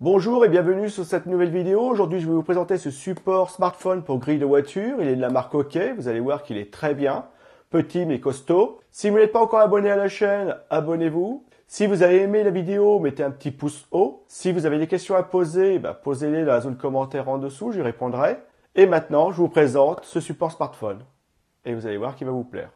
Bonjour et bienvenue sur cette nouvelle vidéo. Aujourd'hui, je vais vous présenter ce support smartphone pour grille de voiture. Il est de la marque OK. Vous allez voir qu'il est très bien. Petit mais costaud. Si vous n'êtes pas encore abonné à la chaîne, abonnez-vous. Si vous avez aimé la vidéo, mettez un petit pouce haut. Si vous avez des questions à poser, posez-les dans la zone commentaire en dessous, j'y répondrai. Et maintenant, je vous présente ce support smartphone. Et vous allez voir qu'il va vous plaire.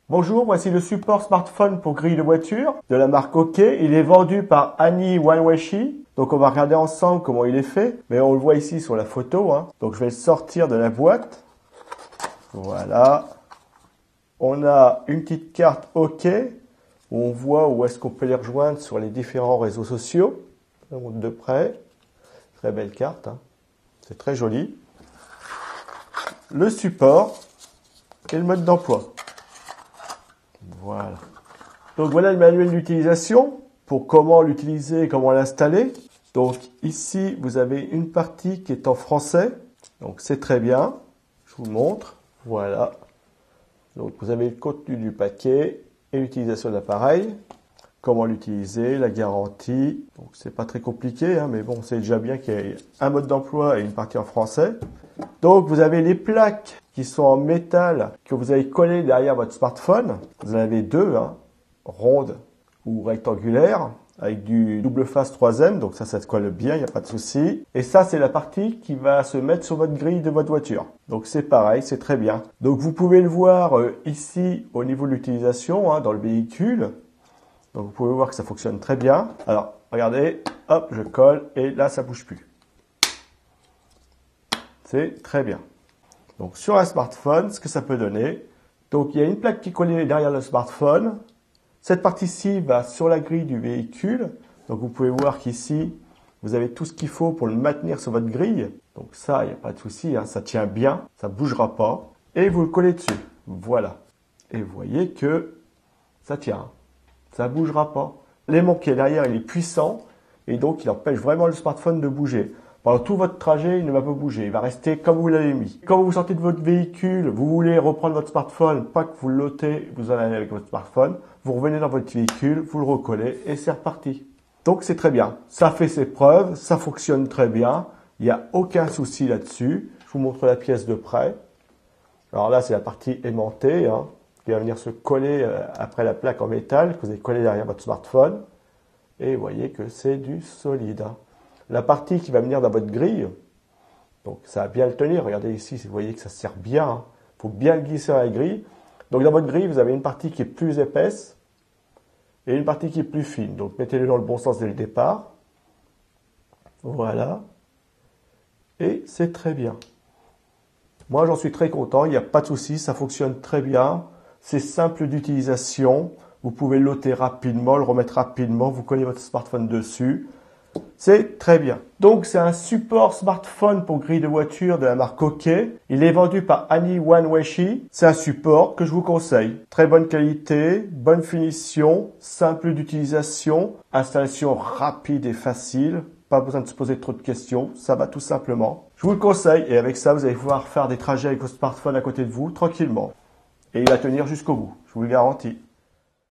Bonjour, voici le support smartphone pour grille de voiture de la marque OK. Il est vendu par Ani Wanwashi. Donc on va regarder ensemble comment il est fait. Mais on le voit ici sur la photo. Donc je vais le sortir de la boîte. Voilà. On a une petite carte OK où on voit où est-ce qu'on peut les rejoindre sur les différents réseaux sociaux. Je vous montre de près. Très belle carte. C'est très joli. Le support et le mode d'emploi. Voilà. Donc voilà le manuel d'utilisation pour comment l'utiliser et comment l'installer. Donc ici, vous avez une partie qui est en français. Donc c'est très bien. Je vous montre. Voilà. Donc vous avez le contenu du paquet et l'utilisation de l'appareil. Comment l'utiliser, la garantie. Donc c'est pas très compliqué, mais bon, c'est déjà bien qu'il y ait un mode d'emploi et une partie en français. Donc vous avez les plaques qui sont en métal que vous allez coller derrière votre smartphone. Vous en avez deux, rondes ou rectangulaires, avec du double face 3M, donc ça se colle bien, il n'y a pas de souci. Et ça, c'est la partie qui va se mettre sur votre grille de votre voiture. Donc c'est pareil, c'est très bien. Donc vous pouvez le voir ici au niveau de l'utilisation, dans le véhicule. Donc vous pouvez voir que ça fonctionne très bien. Alors regardez, hop, je colle et là ça bouge plus. C'est très bien. Donc sur un smartphone, ce que ça peut donner. Donc il y a une plaque qui est collée derrière le smartphone. Cette partie-ci va sur la grille du véhicule. Donc vous pouvez voir qu'ici, vous avez tout ce qu'il faut pour le maintenir sur votre grille. Donc ça, il n'y a pas de souci, ça tient bien, ça ne bougera pas. Et vous le collez dessus. Voilà. Et vous voyez que ça tient. Ça ne bougera pas. L'élément qui est derrière, il est puissant. Et donc, il empêche vraiment le smartphone de bouger. Pendant tout votre trajet, il ne va pas bouger. Il va rester comme vous l'avez mis. Quand vous sortez de votre véhicule, vous voulez reprendre votre smartphone, pas que vous l'ôtez, vous en allez avec votre smartphone. Vous revenez dans votre véhicule, vous le recollez et c'est reparti. Donc, c'est très bien. Ça fait ses preuves, ça fonctionne très bien. Il n'y a aucun souci là-dessus. Je vous montre la pièce de près. Alors là, c'est la partie aimantée, qui va venir se coller après la plaque en métal que vous avez collée derrière votre smartphone. Et vous voyez que c'est du solide. La partie qui va venir dans votre grille, donc ça va bien le tenir. Regardez ici, vous voyez que ça sert bien. Il faut bien le glisser dans la grille. Donc dans votre grille, vous avez une partie qui est plus épaisse et une partie qui est plus fine. Donc mettez-le dans le bon sens dès le départ. Voilà. Et c'est très bien. Moi, j'en suis très content. Il n'y a pas de souci. Ça fonctionne très bien. C'est simple d'utilisation. Vous pouvez l'ôter rapidement, le remettre rapidement. Vous collez votre smartphone dessus. C'est très bien. Donc, c'est un support smartphone pour grille de voiture de la marque OK. Il est vendu par Ani Wanwashi. C'est un support que je vous conseille. Très bonne qualité, bonne finition, simple d'utilisation, installation rapide et facile. Pas besoin de se poser trop de questions, ça va tout simplement. Je vous le conseille et avec ça, vous allez pouvoir faire des trajets avec votre smartphone à côté de vous tranquillement. Et il va tenir jusqu'au bout, je vous le garantis.